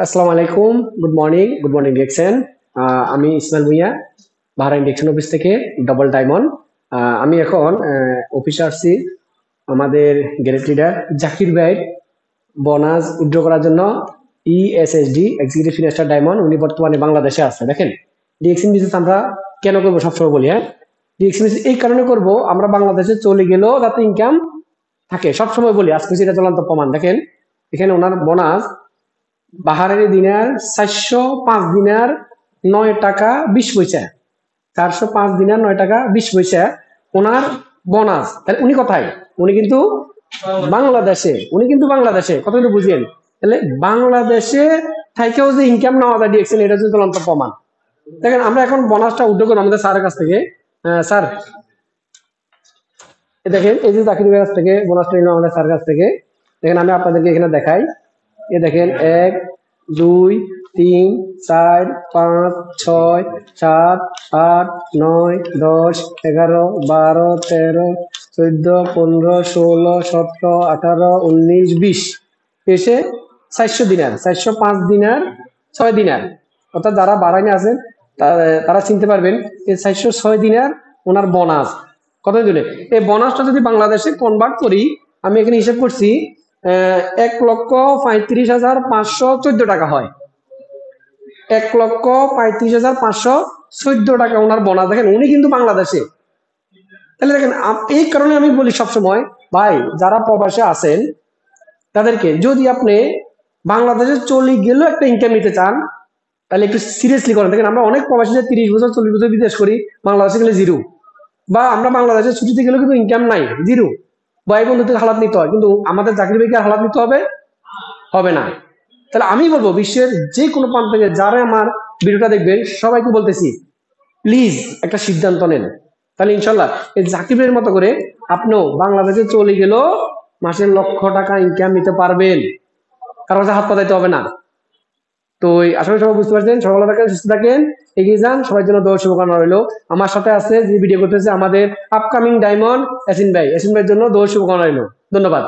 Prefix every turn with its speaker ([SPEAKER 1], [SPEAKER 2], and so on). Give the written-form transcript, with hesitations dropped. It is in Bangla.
[SPEAKER 1] আসসালামু আলাইকুম, গুড মর্নিং ডিরেকশন। আমি Ismail Bhuiyan, Bahrain direction office থেকে ডবল ডায়মন্ড। আমি এখন অফিসে আসছি আমাদের গ্যারেজ লিডার জাকির ভাই বোনাস উইথড্র করার জন্য। ইএসএসডি এক্সিকিউটিভ ফিনান্সার ডায়মন্ড, উনি বর্তমানে বাংলাদেশে আছে। দেখেন, ডিএক্সএন বিজনেস আমরা কেন করবো সবসময় বলি, হ্যাঁ, ডিএক্সএন বিজনেস এই কারণে করব, আমরা বাংলাদেশে চলে গেলেও যাতে ইনকাম থাকে সবসময় বলি। আজকে সেটা চূড়ান্ত প্রমাণ। দেখেন, এখানে ওনার বোনাস বাহারানি দিনার 405 দিনার 9 টাকা 20 পয়সা। 405 দিনার 9 টাকা 20 পয়সা ওনার বোনাস। তাহলে উনি কোথায়? উনি কিন্তু বাংলাদেশে কথা কিন্তু বুঝিয়েন। তাহলে বাংলাদেশে থাকেও যে ইনকাম নেওয়া যায় ডিএক্সএন, এটা হচ্ছে চূড়ান্ত প্রমাণ। দেখেন, আমরা এখন বোনাসটা উদ্যোগ করবো আমাদের স্যারের কাছ থেকে। স্যার, দেখেন এই যে চাকরির কাছ থেকে বোনাসটা নিলাম আমাদের স্যারের কাছ থেকে। দেখেন, আমি আপনাদেরকে এখানে দেখাই। এ দেখেন, 1 2 3 4 5 6 7 8 9 10 11 12 13 14 15 16 17 18 19 20 এসে 400 দিনার, 405 দিনার 6 দিনার। অর্থাৎ যারা বাড়াইনে আছেন তারা চিনতে পারবেন এই 406 দিনার ওনার বোনাস। কত দিলে এই বোনাসটা যদি বাংলাদেশে কনভার্ট করি, আমি এখানে হিসাব করছি, 1,35,514 টাকা হয়। 1,35,514 টাকা ওনার বোনাস। দেখেন, উনি কিন্তু বাংলাদেশে। তাহলে দেখেন, এই কারণে আমি বলি সবসময়, ভাই যারা প্রবাসে আছেন তাদেরকে, যদি আপনি বাংলাদেশে চলে গেলেও একটা ইনকাম নিতে চান, তাহলে একটু সিরিয়াসলি করেন। দেখেন, আমরা অনেক প্রবাসী 30 বছর 40 বছর বিদেশ করি, বাংলাদেশে গেলে জিরো। বা আমরা বাংলাদেশে ছুটিতে গেলেও কিন্তু ইনকাম নাই, জিরো। ভাই বন্ধুদের হালাত নিতে হয়, কিন্তু আমাদের চাকরি বাকরির হালাত নিতে হবে না। তাহলে আমি বলবো, বিশ্বের যে কোনো প্রান্ত থেকে যারা আমার ভিডিওটা দেখবেন সবাইকে বলতেছি, প্লিজ একটা সিদ্ধান্ত নেন। তাহলে ইনশাল্লাহ এই জাকিবের মতো করে আপনিও বাংলাদেশে চলে গেলেও মাসে লক্ষ টাকা ইনকাম নিতে পারবেন, কারো কাছে হাত পাতাইতে হবে না। তো আশা করি সবাই বুঝতে পারছেন। সবাই ভালো থাকেন, সুস্থ থাকেন, এগিয়ে যান। সবার জন্য দোয়া শুভকামনা রইলো। আমার সাথে আছে যে ভিডিও করতেছে আমাদের আপকামিং ডায়মন্ড এসিন ভাইয়ের জন্য দোয়া শুভকামনা রইলো। ধন্যবাদ।